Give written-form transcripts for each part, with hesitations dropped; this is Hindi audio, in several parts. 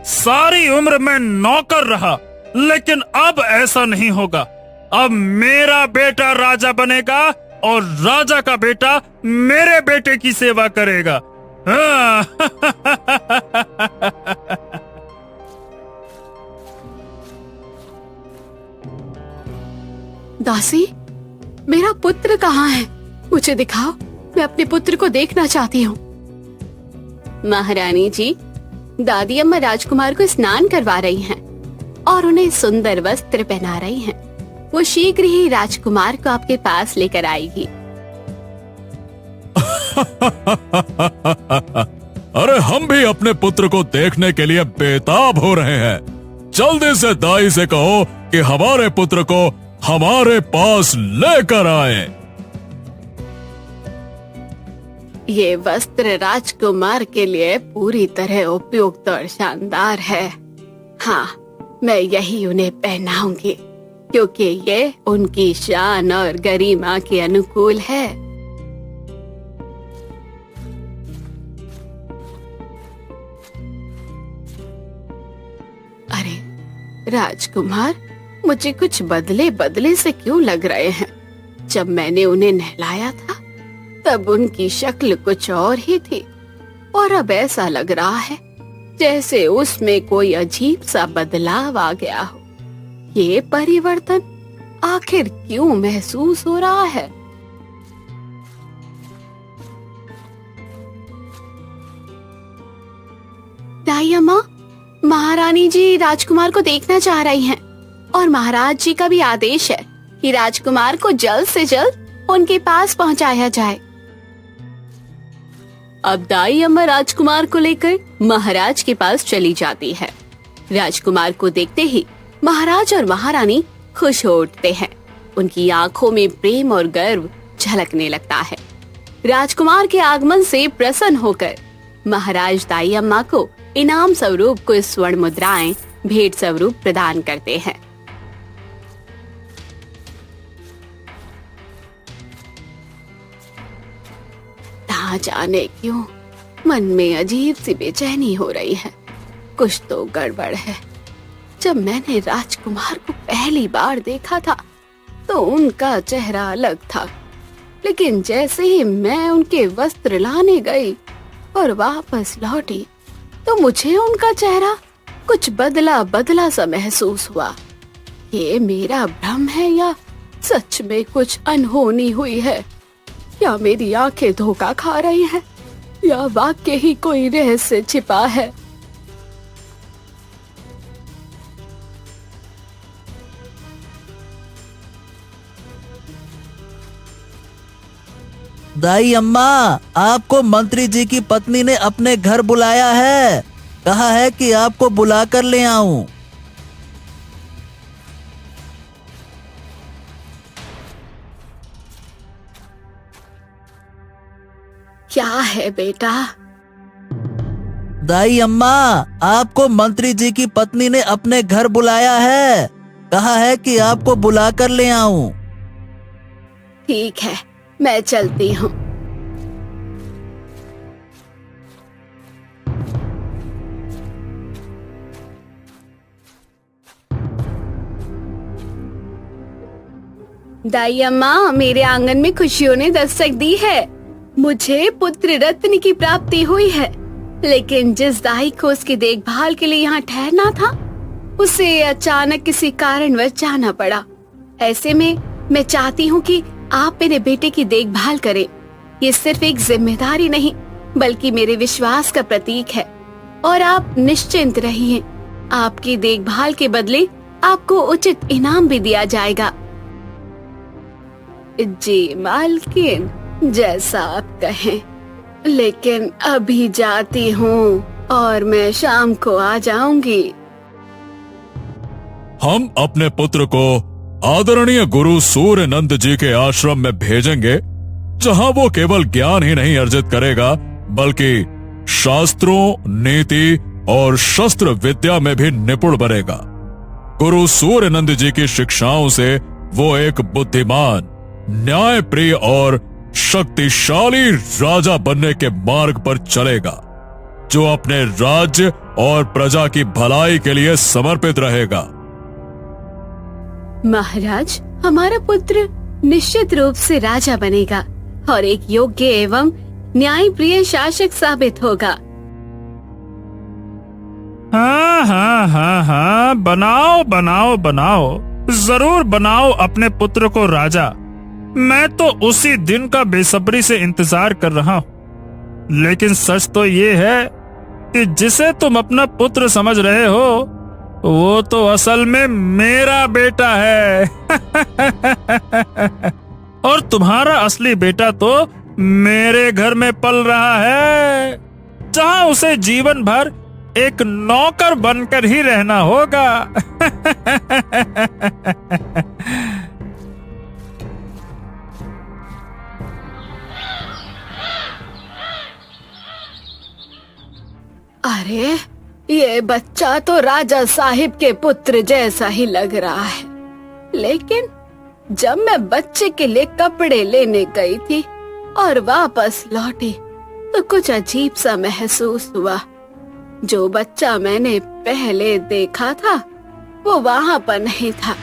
सारी उम्र मैं नौकर रहा, लेकिन अब ऐसा नहीं होगा। अब मेरा बेटा राजा बनेगा और राजा का बेटा मेरे बेटे की सेवा करेगा। हाँ। दासी, मेरा पुत्र कहाँ है? मुझे दिखाओ, मैं अपने पुत्र को देखना चाहती हूँ। महारानी जी, दादी अम्मा राजकुमार को स्नान करवा रही हैं और उन्हें सुंदर वस्त्र पहना रही हैं। वो शीघ्र ही राजकुमार को आपके पास लेकर आएगी। अरे हम भी अपने पुत्र को देखने के लिए बेताब हो रहे हैं। जल्दी से दाई से कहो कि हमारे पुत्र को हमारे पास लेकर आए। ये वस्त्र राजकुमार के लिए पूरी तरह उपयुक्त और शानदार है। हाँ, मैं यही उन्हें पहनाऊंगी, क्योंकि ये उनकी शान और गरिमा के अनुकूल है। अरे राजकुमार, मुझे कुछ बदले बदले से क्यों लग रहे हैं? जब मैंने उन्हें नहलाया था तब उनकी शक्ल कुछ और ही थी, और अब ऐसा लग रहा है जैसे उसमें कोई अजीब सा बदलाव आ गया हो। ये परिवर्तन आखिर क्यों महसूस हो रहा है? दाई अम्मा, महारानी जी राजकुमार को देखना चाह रही हैं और महाराज जी का भी आदेश है कि राजकुमार को जल्द से जल्द उनके पास पहुंचाया जाए। अब दाई अम्मा राजकुमार को लेकर महाराज के पास चली जाती है। राजकुमार को देखते ही महाराज और महारानी खुश हो उठते हैं। उनकी आंखों में प्रेम और गर्व झलकने लगता है। राजकुमार के आगमन से प्रसन्न होकर महाराज दाई अम्मा को इनाम स्वरूप कुछ स्वर्ण मुद्राएं भेंट स्वरूप प्रदान करते हैं। ना जाने क्यों मन में अजीब सी बेचैनी हो रही है। कुछ तो गड़बड़ है। जब मैंने राजकुमार को पहली बार देखा था तो उनका चेहरा अलग था, लेकिन जैसे ही मैं उनके वस्त्र लाने गई और वापस लौटी तो मुझे उनका चेहरा कुछ बदला बदला सा महसूस हुआ। ये मेरा भ्रम है या सच में कुछ अनहोनी हुई है, या मेरी आंखें धोखा खा रही हैं, या वाकई ही कोई रहस्य छिपा है। दाई अम्मा, आपको मंत्री जी की पत्नी ने अपने घर बुलाया है। कहा है कि आपको बुलाकर ले आऊं। क्या है बेटा? दाई अम्मा, आपको मंत्री जी की पत्नी ने अपने घर बुलाया है। कहा है कि आपको बुलाकर ले आऊं। ठीक है, मैं चलती हूँ। दाई अम्मा, मेरे आंगन में खुशियों ने दस्तक दी है। मुझे पुत्र रत्न की प्राप्ति हुई है, लेकिन जिस दाई को उसकी देखभाल के लिए यहाँ ठहरना था उसे अचानक किसी कारणवश जाना पड़ा। ऐसे में मैं चाहती हूँ कि आप मेरे बेटे की देखभाल करें। ये सिर्फ एक जिम्मेदारी नहीं बल्कि मेरे विश्वास का प्रतीक है, और आप निश्चिंत रहिए, आपकी देखभाल के बदले आपको उचित इनाम भी दिया जाएगा। जी मालकिन, जैसा आप कहें, लेकिन अभी जाती हूँ और मैं शाम को आ जाऊंगी। हम अपने पुत्र को आदरणीय गुरु सूर्य नंद जी के आश्रम में भेजेंगे, जहां वो केवल ज्ञान ही नहीं अर्जित करेगा बल्कि शास्त्रों, नीति और शस्त्र विद्या में भी निपुण बनेगा। गुरु सूर्य नंद जी की शिक्षाओं से वो एक बुद्धिमान, न्यायप्रिय और शक्तिशाली राजा बनने के मार्ग पर चलेगा। जो अपने राज्य और प्रजा की भलाई के लिए समर्पित रहेगा। महाराज, हमारा पुत्र निश्चित रूप से राजा बनेगा और एक योग्य एवं न्यायप्रिय शासक साबित होगा। हाँ हाँ हाँ हाँ, बनाओ बनाओ बनाओ, जरूर बनाओ अपने पुत्र को राजा। मैं तो उसी दिन का बेसब्री से इंतजार कर रहा हूँ। लेकिन सच तो ये है कि जिसे तुम अपना पुत्र समझ रहे हो वो तो असल में मेरा बेटा है। और तुम्हारा असली बेटा तो मेरे घर में पल रहा है, जहां उसे जीवन भर एक नौकर बनकर ही रहना होगा। अरे, ये बच्चा तो राजा साहिब के पुत्र जैसा ही लग रहा है। लेकिन जब मैं बच्चे के लिए कपड़े लेने गई थी और वापस लौटी तो कुछ अजीब सा महसूस हुआ। जो बच्चा मैंने पहले देखा था वो वहाँ पर नहीं था।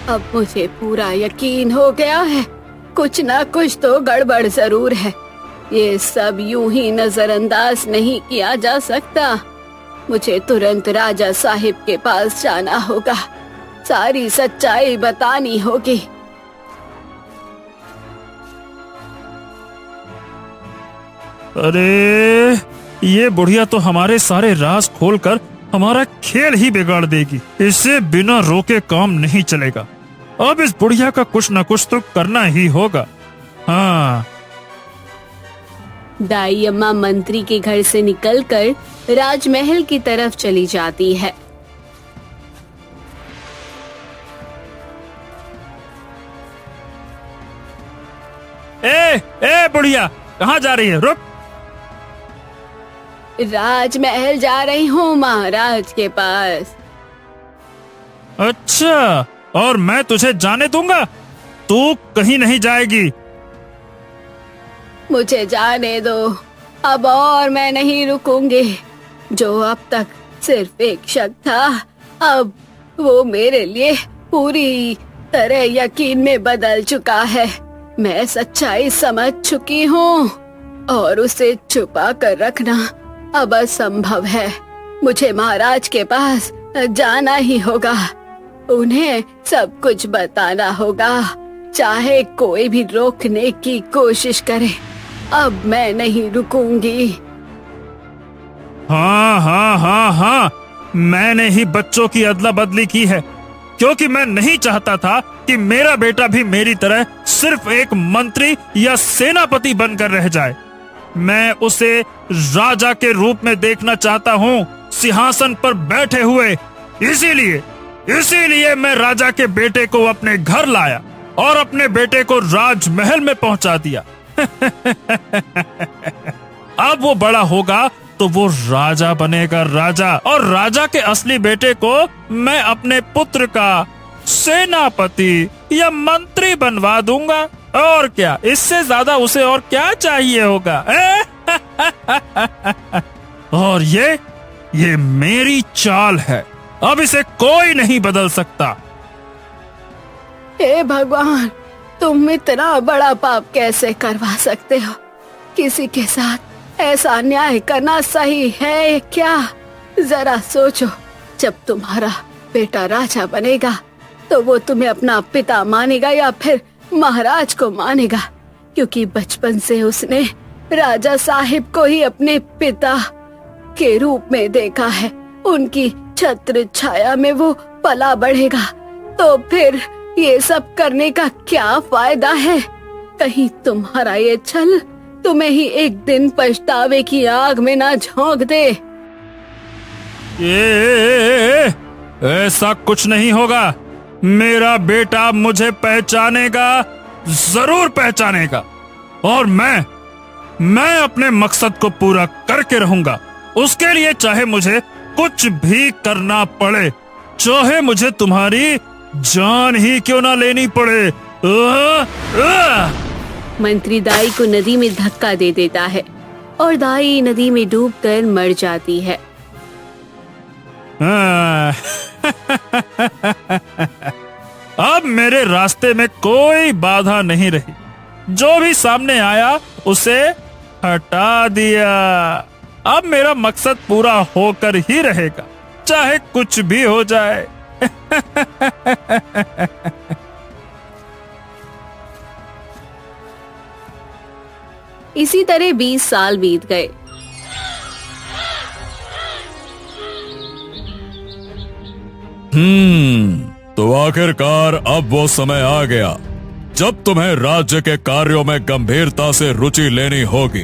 अब मुझे पूरा यकीन हो गया है कुछ ना कुछ तो गड़बड़ जरूर है। ये सब यूं ही नजरअंदाज नहीं किया जा सकता। मुझे तुरंत राजा साहिब के पास जाना होगा, सारी सच्चाई बतानी होगी। अरे, ये बुढ़िया तो हमारे सारे राज खोलकर हमारा खेल ही बिगाड़ देगी। इससे बिना रोके काम नहीं चलेगा। अब इस बुढ़िया का कुछ न कुछ तो करना ही होगा। हाँ। दाई अम्मा मंत्री के घर से निकलकर राजमहल की तरफ चली जाती है। ए बुढ़िया, कहाँ जा रही है? रुक। राजमहल जा रही हूँ महाराज के पास। अच्छा, और मैं तुझे जाने दूंगा? तू कहीं नहीं जाएगी। मुझे जाने दो, अब और मैं नहीं रुकूंगी। जो अब तक सिर्फ एक शक था, अब वो मेरे लिए पूरी तरह यकीन में बदल चुका है। मैं सच्चाई समझ चुकी हूँ और उसे छुपा कर रखना अब असंभव है। मुझे महाराज के पास जाना ही होगा, उन्हें सब कुछ बताना होगा, चाहे कोई भी रोकने की कोशिश करे। अब मैं नहीं रुकूंगी। हाँ हाँ हाँ हाँ, मैंने ही बच्चों की अदला बदली की है, क्योंकि मैं नहीं चाहता था कि मेरा बेटा भी मेरी तरह सिर्फ एक मंत्री या सेनापति बनकर रह जाए। मैं उसे राजा के रूप में देखना चाहता हूँ, सिंहासन पर बैठे हुए। इसीलिए मैं राजा के बेटे को अपने घर लाया और अपने बेटे को राजमहल में पहुंचा दिया। अब वो बड़ा होगा तो वो राजा बनेगा, राजा। और राजा के असली बेटे को मैं अपने पुत्र का सेनापति या मंत्री बनवा दूंगा। और क्या, इससे ज्यादा उसे और क्या चाहिए होगा? और ये मेरी चाल है, अब इसे कोई नहीं बदल सकता। हे भगवान, तुम इतना बड़ा पाप कैसे करवा सकते हो? किसी के साथ ऐसा अन्याय करना सही है क्या? जरा सोचो, जब तुम्हारा बेटा राजा बनेगा तो वो तुम्हें अपना पिता मानेगा या फिर महाराज को मानेगा? क्योंकि बचपन से उसने राजा साहिब को ही अपने पिता के रूप में देखा है। उनकी छत्र छाया में वो पला बढ़ेगा, तो फिर ये सब करने का क्या फायदा है? कहीं तुम्हारा ये छल तुम्हें ही एक दिन पछतावे की आग में ना झोंक दे। ऐसा कुछ नहीं होगा। मेरा बेटा मुझे पहचानेगा, जरूर पहचानेगा, और मैं अपने मकसद को पूरा करके रहूंगा। उसके लिए चाहे मुझे कुछ भी करना पड़े, चाहे मुझे तुम्हारी जान ही क्यों ना लेनी पड़े। मंत्री दाई को नदी में धक्का दे देता है और दाई नदी में डूबकर मर जाती है। अब मेरे रास्ते में कोई बाधा नहीं रही। जो भी सामने आया उसे हटा दिया। अब मेरा मकसद पूरा होकर ही रहेगा, चाहे कुछ भी हो जाए। इसी तरह 20 साल बीत गए। तो आखिरकार अब वो समय आ गया जब तुम्हें राज्य के कार्यों में गंभीरता से रुचि लेनी होगी।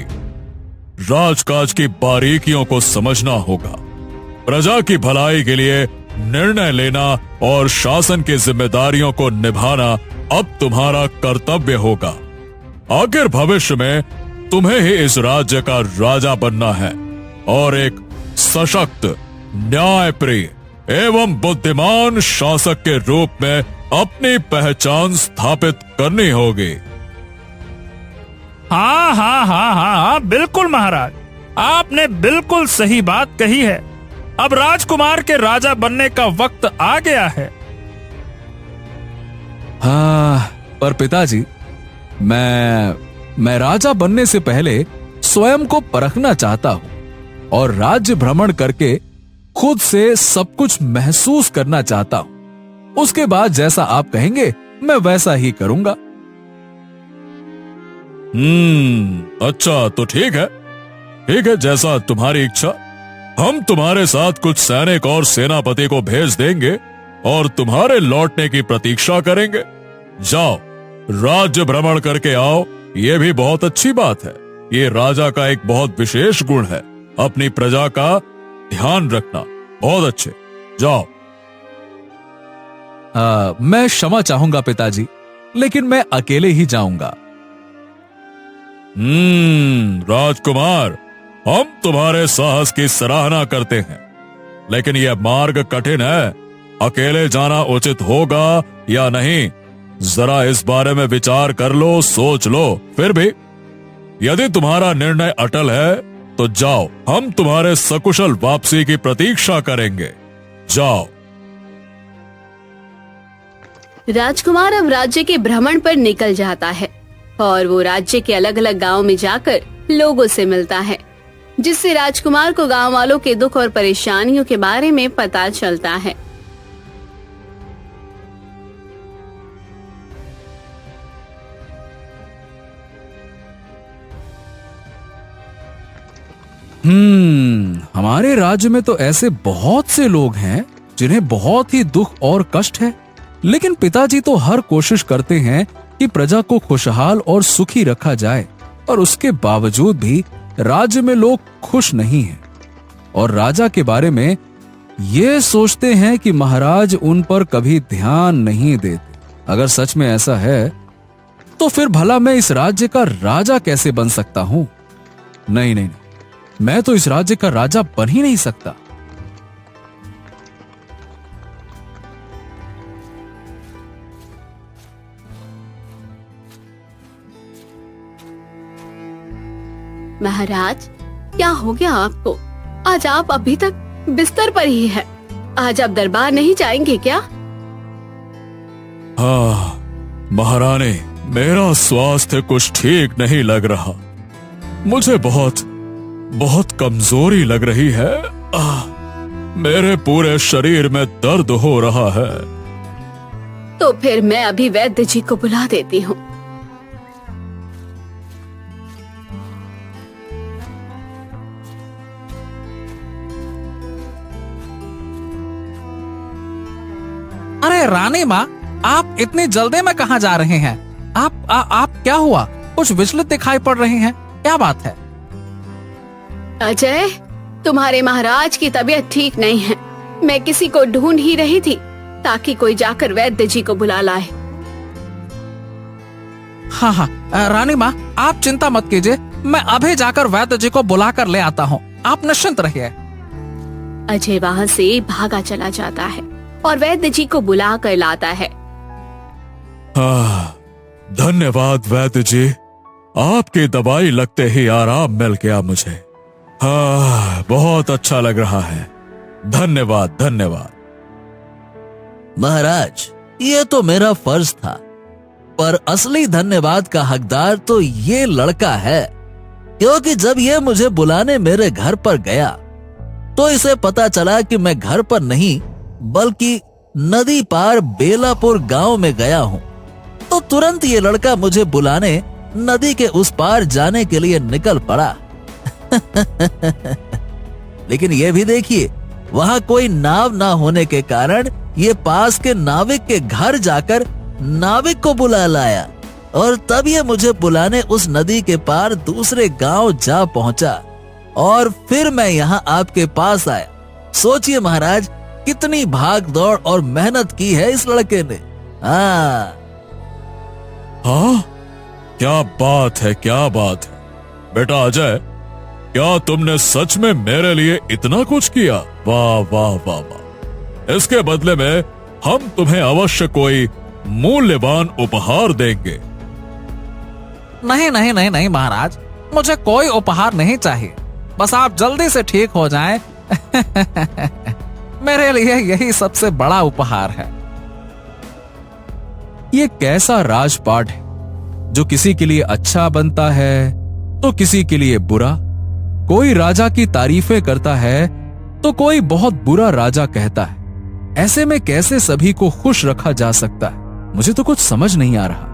राजकाज की बारीकियों को समझना होगा। प्रजा की भलाई के लिए निर्णय लेना और शासन की जिम्मेदारियों को निभाना अब तुम्हारा कर्तव्य होगा। आखिर भविष्य में तुम्हें ही इस राज्य का राजा बनना है और एक सशक्त, न्यायप्रिय एवं बुद्धिमान शासक के रूप में अपनी पहचान स्थापित करनी होगी। हाँ हाँ हाँ हाँ हाँ, बिल्कुल महाराज, आपने बिल्कुल सही बात कही है। अब राजकुमार के राजा बनने का वक्त आ गया है। हाँ, पर पिताजी, मैं राजा बनने से पहले स्वयं को परखना चाहता हूँ और राज्य भ्रमण करके खुद से सब कुछ महसूस करना चाहता हूँ। उसके बाद जैसा आप कहेंगे मैं वैसा ही करूंगा। अच्छा तो ठीक है, जैसा तुम्हारी इच्छा। हम तुम्हारे साथ कुछ सैनिक और सेनापति को भेज देंगे और तुम्हारे लौटने की प्रतीक्षा करेंगे। जाओ, राज्य भ्रमण करके आओ। ये भी बहुत अच्छी बात है। ये राजा का एक बहुत विशेष गुण है, अपनी प्रजा का ध्यान रखना। बहुत अच्छे, जाओ। मैं क्षमा चाहूंगा पिताजी, लेकिन मैं अकेले ही जाऊंगा। राजकुमार, हम तुम्हारे साहस की सराहना करते हैं, लेकिन यह मार्ग कठिन है। अकेले जाना उचित होगा या नहीं, जरा इस बारे में विचार कर लो, सोच लो। फिर भी यदि तुम्हारा निर्णय अटल है तो जाओ, हम तुम्हारे सकुशल वापसी की प्रतीक्षा करेंगे। जाओ। राजकुमार अब राज्य के भ्रमण पर निकल जाता है और वो राज्य के अलग अलग गांव में जाकर लोगों से मिलता है, जिससे राजकुमार को गांव वालों के दुख और परेशानियों के बारे में पता चलता है। हमारे राज्य में तो ऐसे बहुत से लोग हैं जिन्हें बहुत ही दुख और कष्ट है, लेकिन पिताजी तो हर कोशिश करते हैं कि प्रजा को खुशहाल और सुखी रखा जाए, और उसके बावजूद भी राज्य में लोग खुश नहीं हैं और राजा के बारे में ये सोचते हैं कि महाराज उन पर कभी ध्यान नहीं देते। अगर सच में ऐसा है तो फिर भला मैं इस राज्य का राजा कैसे बन सकता हूं? नहीं, मैं तो इस राज्य का राजा बन ही नहीं सकता। महाराज, क्या हो गया आपको? आज आप अभी तक बिस्तर पर ही हैं। आज आप दरबार नहीं जाएंगे क्या? हाँ महारानी, मेरा स्वास्थ्य कुछ ठीक नहीं लग रहा। मुझे बहुत कमजोरी लग रही है। मेरे पूरे शरीर में दर्द हो रहा है। तो फिर मैं अभी वैद्य जी को बुला देती हूँ। अरे रानी माँ, आप इतनी जल्दी में कहाँ जा रहे हैं? आप क्या हुआ? कुछ विचलित दिखाई पड़ रहे हैं, क्या बात है? अजय, तुम्हारे महाराज की तबीयत ठीक नहीं है। मैं किसी को ढूंढ ही रही थी ताकि कोई जाकर वैद्य जी को बुला लाए। हाँ, रानी माँ, आप चिंता मत कीजिए, मैं अभी जाकर वैद्य जी को बुला कर ले आता हूँ। आप निश्चिंत रहिए। अजय वहाँ से भागा चला जाता है और वैद्य जी को बुला कर लाता है। धन्यवाद वैद्य जी, आपकी दवाई लगते ही आराम मिल गया मुझे। हाँ, बहुत अच्छा लग रहा है। धन्यवाद धन्यवाद। महाराज, ये तो मेरा फर्ज था, पर असली धन्यवाद का हकदार तो ये लड़का है, क्योंकि जब ये मुझे बुलाने मेरे घर पर गया तो इसे पता चला कि मैं घर पर नहीं बल्कि नदी पार बेलापुर गांव में गया हूं। तो तुरंत ये लड़का मुझे बुलाने नदी के उस पार जाने के लिए निकल पड़ा। लेकिन ये भी देखिए, वहां कोई नाव ना होने के कारण ये पास के नाविक के घर जाकर नाविक को बुला लाया, और तब ये मुझे बुलाने उस नदी के पार दूसरे गांव जा पहुंचा, और फिर मैं यहाँ आपके पास आया। सोचिए महाराज, कितनी भाग दौड़ और मेहनत की है इस लड़के ने। हाँ, क्या बात है, क्या बात है। बेटा अजय, क्या तुमने सच में मेरे लिए इतना कुछ किया? वाह वाह वाह वाह। इसके बदले में हम तुम्हें अवश्य कोई मूल्यवान उपहार देंगे। नहीं नहीं नहीं नहीं महाराज, मुझे कोई उपहार नहीं चाहिए, बस आप जल्दी से ठीक हो जाएं। मेरे लिए यही सबसे बड़ा उपहार है। ये कैसा राजपाट है जो किसी के लिए अच्छा बनता है तो किसी के लिए बुरा। कोई राजा की तारीफें करता है तो कोई बहुत बुरा राजा कहता है। ऐसे में कैसे सभी को खुश रखा जा सकता है? मुझे तो कुछ समझ नहीं आ रहा।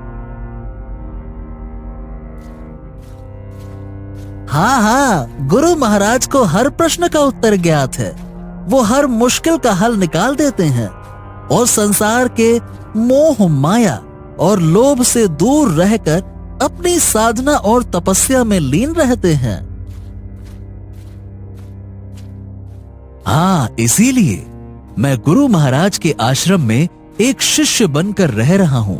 हाँ हाँ, गुरु महाराज को हर प्रश्न का उत्तर ज्ञात है। वो हर मुश्किल का हल निकाल देते हैं और संसार के मोह माया और लोभ से दूर रहकर अपनी साधना और तपस्या में लीन रहते हैं। हाँ, इसीलिए मैं गुरु महाराज के आश्रम में एक शिष्य बनकर रह रहा हूं,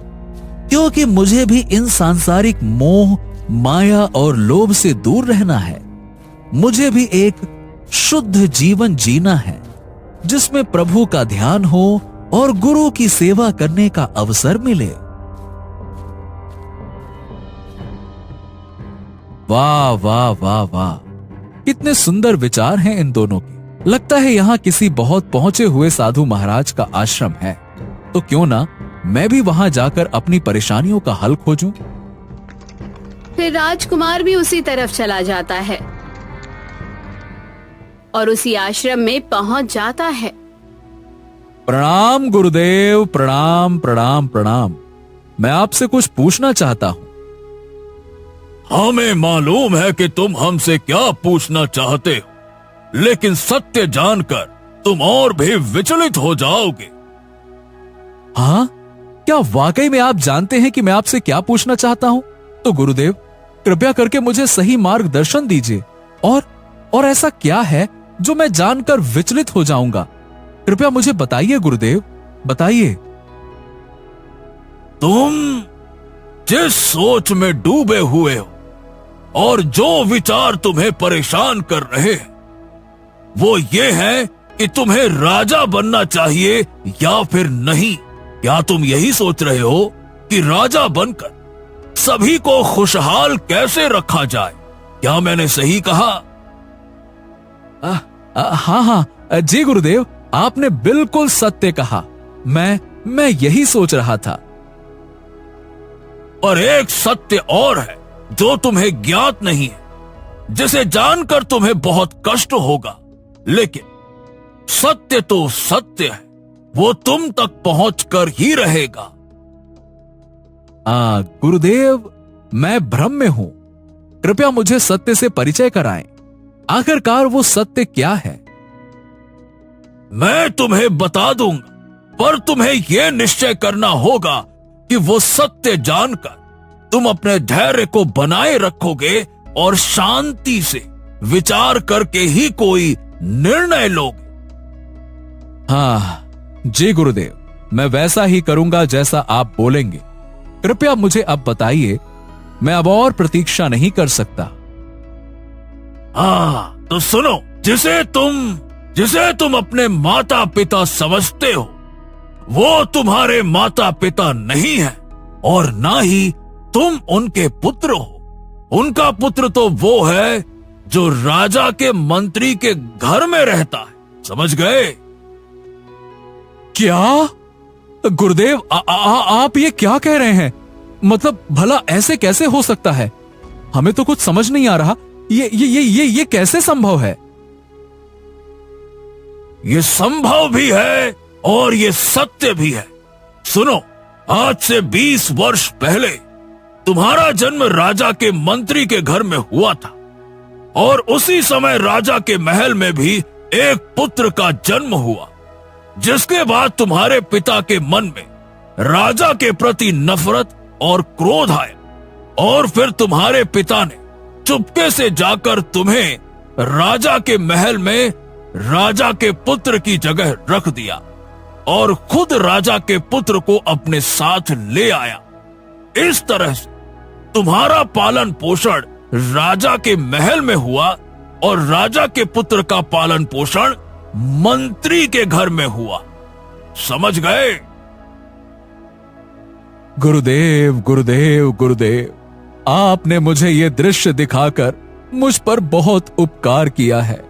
क्योंकि मुझे भी इन सांसारिक मोह माया और लोभ से दूर रहना है। मुझे भी एक शुद्ध जीवन जीना है जिसमें प्रभु का ध्यान हो और गुरु की सेवा करने का अवसर मिले। वाह वाह वाह वाह, कितने सुंदर विचार हैं इन दोनों के। लगता है यहाँ किसी बहुत पहुंचे हुए साधु महाराज का आश्रम है, तो क्यों ना मैं भी वहां जाकर अपनी परेशानियों का हल खोजूं। फिर राजकुमार भी उसी तरफ चला जाता है और उसी आश्रम में पहुंच जाता है। प्रणाम गुरुदेव, प्रणाम प्रणाम प्रणाम। मैं आपसे कुछ पूछना चाहता हूं। हमें मालूम है कि तुम हमसे क्या पूछना चाहते हो, लेकिन सत्य जानकर तुम और भी विचलित हो जाओगे। हाँ, क्या वाकई में आप जानते हैं कि मैं आपसे क्या पूछना चाहता हूं? तो गुरुदेव, कृपया करके मुझे सही मार्गदर्शन दीजिए। और ऐसा क्या है जो मैं जानकर विचलित हो जाऊंगा? कृपया मुझे बताइए गुरुदेव, बताइए। तुम जिस सोच में डूबे हुए हो और जो विचार तुम्हें परेशान कर रहे हैं, वो ये है कि तुम्हें राजा बनना चाहिए या फिर नहीं। क्या तुम यही सोच रहे हो कि राजा बनकर सभी को खुशहाल कैसे रखा जाए? क्या मैंने सही कहा? हाँ हाँ जी गुरुदेव, आपने बिल्कुल सत्य कहा। मैं यही सोच रहा था। और एक सत्य और है जो तुम्हें ज्ञात नहीं है, जिसे जानकर तुम्हें बहुत कष्ट होगा, लेकिन सत्य तो सत्य है, वो तुम तक पहुंचकर ही रहेगा। गुरुदेव, मैं भ्रम में हूं। कृपया मुझे सत्य से परिचय कराएं। आखिरकार वो सत्य क्या है? मैं तुम्हें बता दूंगा, पर तुम्हें यह निश्चय करना होगा कि वो सत्य जानकर तुम अपने धैर्य को बनाए रखोगे और शांति से विचार करके ही कोई निर्णय लोगे। हाँ जी गुरुदेव, मैं वैसा ही करूंगा जैसा आप बोलेंगे। कृपया मुझे अब बताइए, मैं अब और प्रतीक्षा नहीं कर सकता। हाँ तो सुनो, जिसे तुम अपने माता पिता समझते हो, वो तुम्हारे माता पिता नहीं है और ना ही तुम उनके पुत्र हो। उनका पुत्र तो वो है जो राजा के मंत्री के घर में रहता है, समझ गए? क्या गुरुदेव आप ये क्या कह रहे हैं? मतलब भला ऐसे कैसे हो सकता है? हमें तो कुछ समझ नहीं आ रहा। ये कैसे संभव है? ये संभव भी है और ये सत्य भी है। सुनो, आज से 20 वर्ष पहले तुम्हारा जन्म राजा के मंत्री के घर में हुआ था और उसी समय राजा के महल में भी एक पुत्र का जन्म हुआ, जिसके बाद तुम्हारे पिता के मन में राजा के प्रति नफरत और क्रोध आया और फिर तुम्हारे पिता ने चुपके से जाकर तुम्हें राजा के महल में राजा के पुत्र की जगह रख दिया और खुद राजा के पुत्र को अपने साथ ले आया। इस तरह से तुम्हारा पालन पोषण राजा के महल में हुआ और राजा के पुत्र का पालन पोषण मंत्री के घर में हुआ, समझ गए? गुरुदेव गुरुदेव गुरुदेव, आपने मुझे ये दृश्य दिखाकर मुझ पर बहुत उपकार किया है।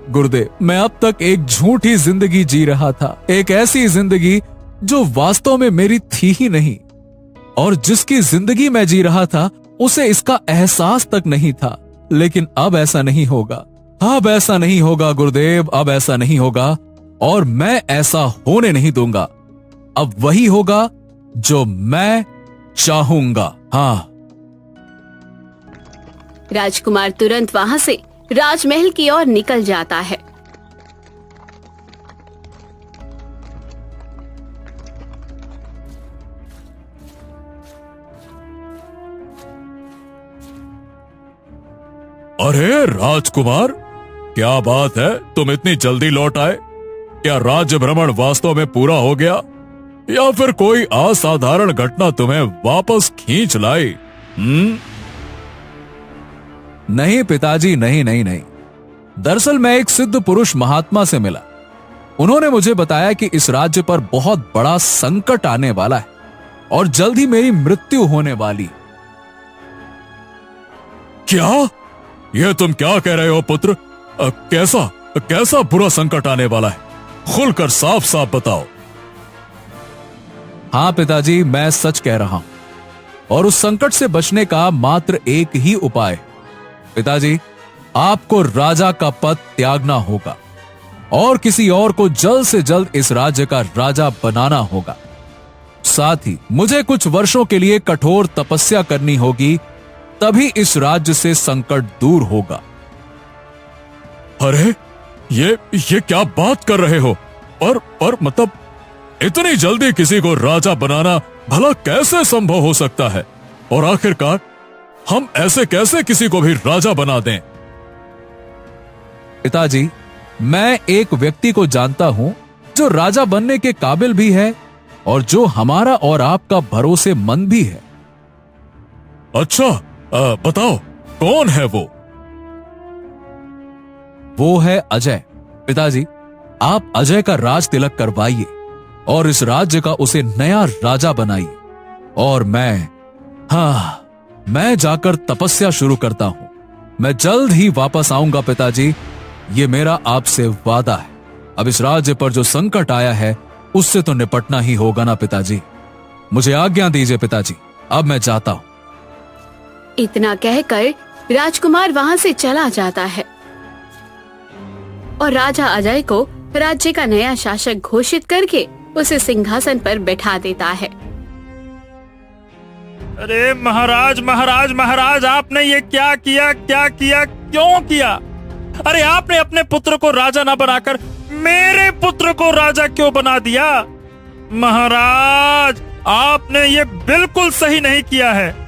गुरुदेव, मैं अब तक एक झूठी जिंदगी जी रहा था, एक ऐसी जिंदगी जो वास्तव में मेरी थी ही नहीं, और जिसकी जिंदगी मैं जी रहा था उसे इसका एहसास तक नहीं था। लेकिन अब ऐसा नहीं होगा, अब ऐसा नहीं होगा गुरुदेव, अब ऐसा नहीं होगा और मैं ऐसा होने नहीं दूंगा। अब वही होगा जो मैं चाहूंगा। हाँ। राजकुमार तुरंत वहां से राजमहल की ओर निकल जाता है। अरे राजकुमार, क्या बात है, तुम इतनी जल्दी लौट आए? क्या राज्य भ्रमण वास्तव में पूरा हो गया या फिर कोई असाधारण घटना तुम्हें वापस खींच लाई? नहीं पिताजी, नहीं नहीं नहीं। दरअसल मैं एक सिद्ध पुरुष महात्मा से मिला। उन्होंने मुझे बताया कि इस राज्य पर बहुत बड़ा संकट आने वाला है और जल्द ही मेरी मृत्यु होने वाली। क्या? यह तुम क्या कह रहे हो पुत्र? कैसा बुरा संकट आने वाला है? खुलकर साफ साफ बताओ। हाँ पिताजी, मैं सच कह रहा हूं और उस संकट से बचने का मात्र एक ही उपाय। पिताजी, आपको राजा का पद त्यागना होगा और किसी और को जल्द से जल्द इस राज्य का राजा बनाना होगा। साथ ही मुझे कुछ वर्षों के लिए कठोर तपस्या करनी होगी, तभी इस राज्य से संकट दूर होगा। अरे ये क्या बात कर रहे हो? पर मतलब इतनी जल्दी किसी को राजा बनाना भला कैसे संभव हो सकता है? और आखिरकार हम ऐसे कैसे किसी को भी राजा बना दें? पिताजी, मैं एक व्यक्ति को जानता हूं जो राजा बनने के काबिल भी है और जो हमारा और आपका भरोसेमंद भी है। अच्छा, बताओ कौन है वो? वो है अजय। पिताजी, आप अजय का राज तिलक करवाइए और इस राज्य का उसे नया राजा बनाइए और मैं जाकर तपस्या शुरू करता हूं। मैं जल्द ही वापस आऊंगा पिताजी, ये मेरा आपसे वादा है। अब इस राज्य पर जो संकट आया है उससे तो निपटना ही होगा ना पिताजी। मुझे आज्ञा दीजिए पिताजी, अब मैं जाता हूं। इतना कहकर राजकुमार वहां से चला जाता है और राजा अजय को राज्य का नया शासक घोषित करके उसे सिंहासन पर बैठा देता है। अरे महाराज महाराज महाराज, आपने ये क्या किया, क्यों किया? अरे आपने अपने पुत्र को राजा ना बनाकर मेरे पुत्र को राजा क्यों बना दिया? महाराज, आपने ये बिल्कुल सही नहीं किया है।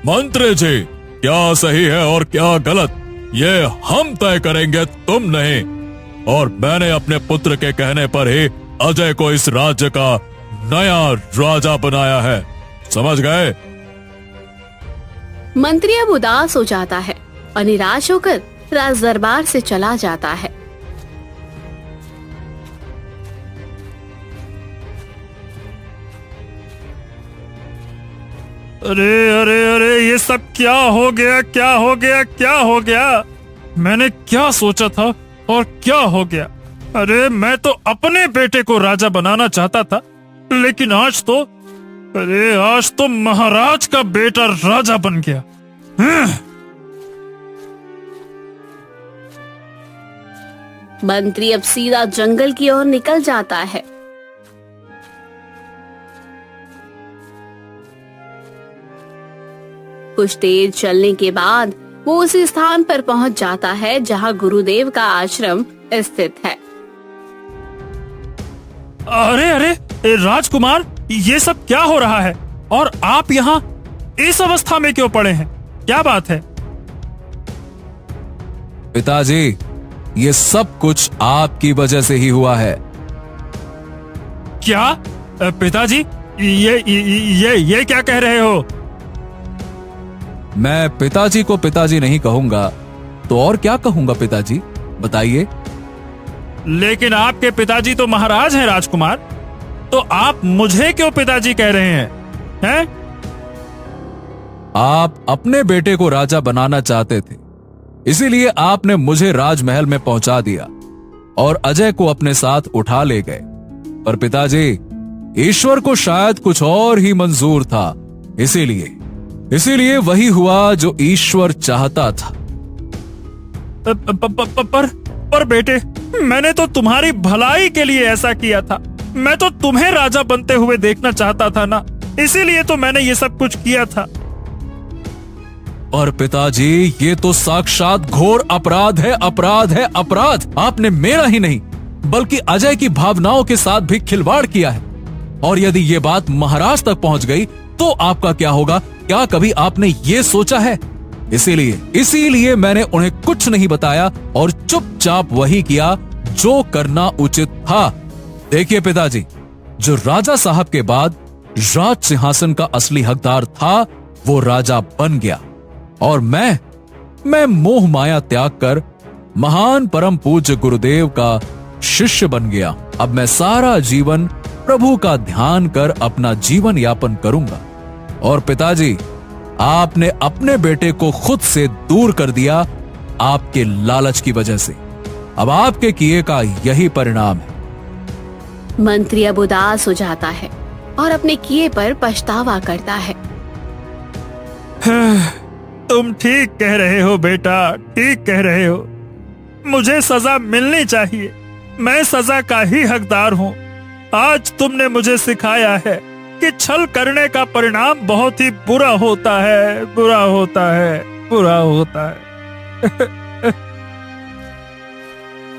मंत्री जी, क्या सही है और क्या गलत ये हम तय करेंगे, तुम नहीं। और मैंने अपने पुत्र के कहने पर ही अजय को इस राज्य का नया राजा बनाया है, समझ गए? मंत्री अब उदास हो जाता है और निराश होकर राज दरबार से चला जाता है। अरे अरे अरे, ये सब क्या हो गया, क्या हो गया, क्या हो गया? मैंने क्या सोचा था और क्या हो गया? अरे मैं तो अपने बेटे को राजा बनाना चाहता था, लेकिन आज तो महाराज का बेटा राजा बन गया। मंत्री अब सीधा जंगल की ओर निकल जाता है। कुछ देर चलने के बाद वो उसी स्थान पर पहुंच जाता है जहां गुरुदेव का आश्रम स्थित है। अरे अरे राजकुमार, ये सब क्या हो रहा है? और आप यहाँ इस अवस्था में क्यों पड़े हैं? क्या बात है? पिताजी, ये सब कुछ आपकी वजह से ही हुआ है। क्या पिताजी, ये क्या कह रहे हो? मैं पिताजी को पिताजी नहीं कहूंगा तो और क्या कहूंगा पिताजी, बताइए। लेकिन आपके पिताजी तो महाराज हैं राजकुमार, तो आप मुझे क्यों पिताजी कह रहे हैं? हैं? आप अपने बेटे को राजा बनाना चाहते थे, इसीलिए आपने मुझे राजमहल में पहुंचा दिया और अजय को अपने साथ उठा ले गए। पर पिताजी, ईश्वर को शायद कुछ और ही मंजूर था, इसीलिए वही हुआ जो ईश्वर चाहता था। पर बेटे, मैंने तो तुम्हारी भलाई के लिए ऐसा किया था। मैं तो तुम्हें राजा बनते हुए देखना चाहता था ना, इसीलिए तो मैंने ये सब कुछ किया था। और पिताजी, ये तो साक्षात घोर अपराध है, अपराध है, अपराध। आपने मेरा ही नहीं बल्कि अजय की भावनाओं के साथ भी खिलवाड़ किया है। और यदि ये बात महाराज तक पहुंच गई तो आपका क्या होगा? क्या कभी आपने ये सोचा है? इसीलिए मैंने उन्हें कुछ नहीं बताया और चुपचाप वही किया जो करना उचित था। देखिए पिताजी, जो राजा साहब के बाद राज सिंहासन का असली हकदार था, वो राजा बन गया और मैं मोह माया त्याग कर महान परम पूज्य गुरुदेव का शिष्य बन गया। अब मैं सारा जीवन प्रभु का ध्यान कर अपना जीवन यापन करूंगा। और पिताजी, आपने अपने बेटे को खुद से दूर कर दिया आपके लालच की वजह से। अब आपके किए का यही परिणाम है। मंत्री अब उदास हो जाता है और अपने किए पर पछतावा करता है। तुम ठीक कह रहे हो बेटा, ठीक कह रहे हो। मुझे सजा मिलनी चाहिए, मैं सजा का ही हकदार हूँ। आज तुमने मुझे सिखाया है कि छल करने का परिणाम बहुत ही बुरा होता है, बुरा होता है, बुरा होता है।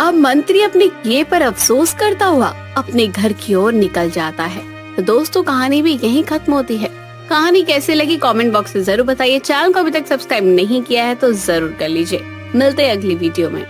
अब मंत्री अपने किए पर अफसोस करता हुआ अपने घर की ओर निकल जाता है। तो दोस्तों, कहानी भी यहीं खत्म होती है। कहानी कैसी लगी कमेंट बॉक्स में जरूर बताइए। चैनल को अभी तक सब्सक्राइब नहीं किया है तो जरूर कर लीजिए। मिलते हैं अगली वीडियो में।